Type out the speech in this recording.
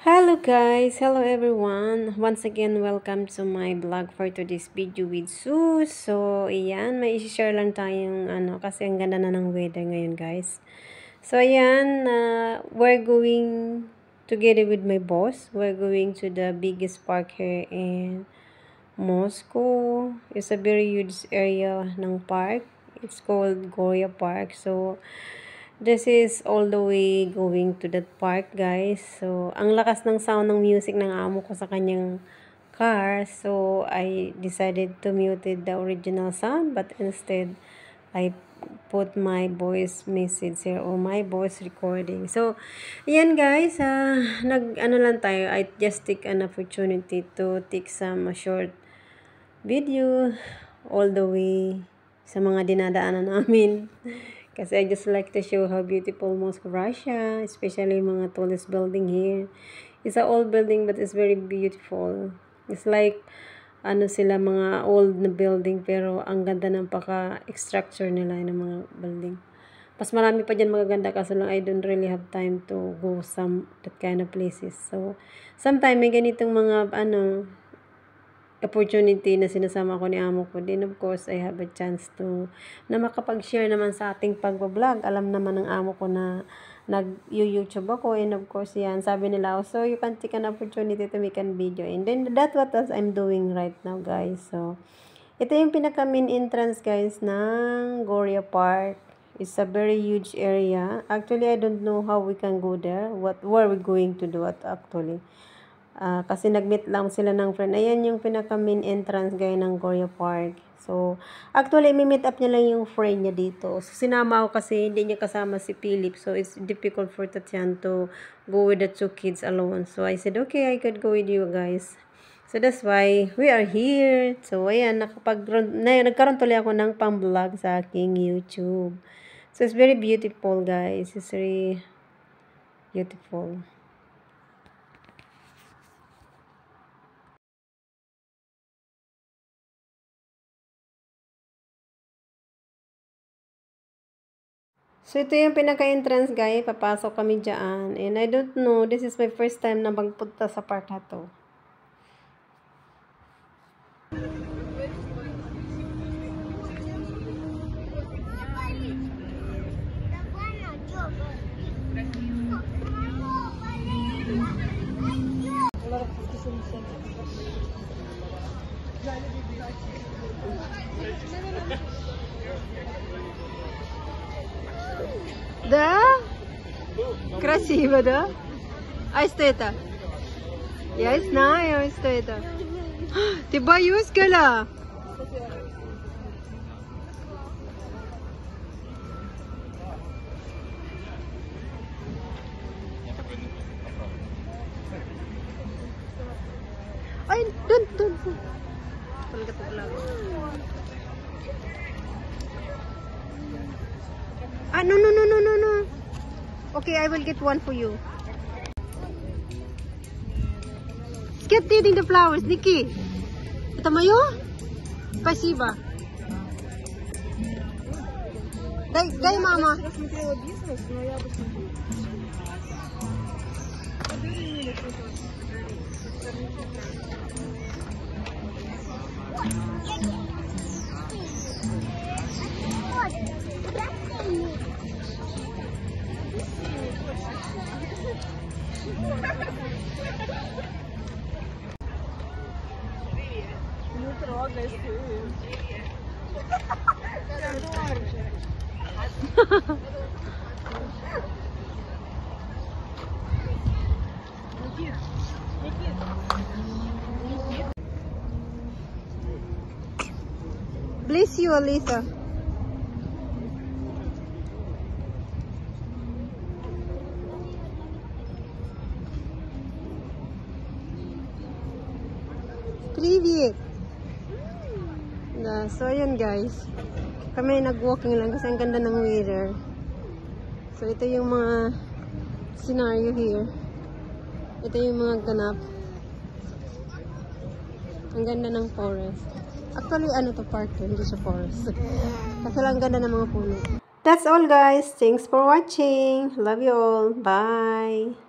Hello guys! Hello everyone! Once again, welcome to my vlog for today's video with Sue. So, ayan, may isi-share lang tayong kasi ang ganda na ng weather ngayon guys. So, ayan, we're going together with my boss. We're going to the biggest park here in Moscow. It's a very huge area ng park. It's called Goria Park. So, this is all the way going to that park, guys. So, ang lakas ng sound ng music ng amo ko sa kanyang car. So, I decided to mute the original sound. But instead, I put my voice message here or my voice recording. So, ayan guys. Lang tayo. I just take an opportunity to take some short video all the way sa mga dinadaanan namin. Kasi I just like to show how beautiful Moscow, Russia, especially mga tallest building here. It's an old building but it's very beautiful. It's like, sila mga old na building pero ang ganda ng paka-structure nila ng mga building. Mas marami pa dyan magaganda kasi lang I don't really have time to go that kind of places. So, sometime may ganitong mga, opportunity na sinasama ko ni amo ko. Then of course, I have a chance to na makapag-share naman sa ating pag-vlog. Alam naman ng amo ko na nag-YouTube ako. And of course, yan. Sabi nila, so you can take an opportunity to make a video. And then that's what I'm doing right now, guys. So, ito yung pinaka-main entrance, guys, ng Goria Park. It's a very huge area. Actually, I don't know how we can go there. Where we going to do it actually. Kasi nag-meet lang sila ng friend. Ayan yung pinaka-main entrance gaya ng Goria Park. So, actually, may-meet up niya lang yung friend niya dito. So, sinama ako kasi hindi niya kasama si Philip. So, it's difficult for Tatiana to go with the two kids alone. So, I said, okay, I could go with you guys. So, that's why we are here. So, ayan, nagkaroon tuloy ako ng pang-vlog sa aking YouTube. So, it's very beautiful, guys. It's very beautiful. So, ito yung pinaka-entrance, guys. Papasok kami dyan. And I don't know, this is my first time na magpunta sa park na to. Да? Красиво, да? А что это? Я знаю, что это. Ты боюсь, Галя? Ay, don't. No. Okay, I will get one for you. Keep eating the flowers, Nikki. Это моё? Спасибо. Дай мама. Ну трогай, сын. Bless you, Alisa. Привет! So, ayan guys. Kami nag-walking lang kasi ang ganda ng weather. So, ito yung mga scenario here. Ito yung mga ganap. Ang ganda ng forest. Actually, to park to, hindi siya forest. Kasi lang ganda ng mga puno. That's all guys. Thanks for watching. Love you all. Bye!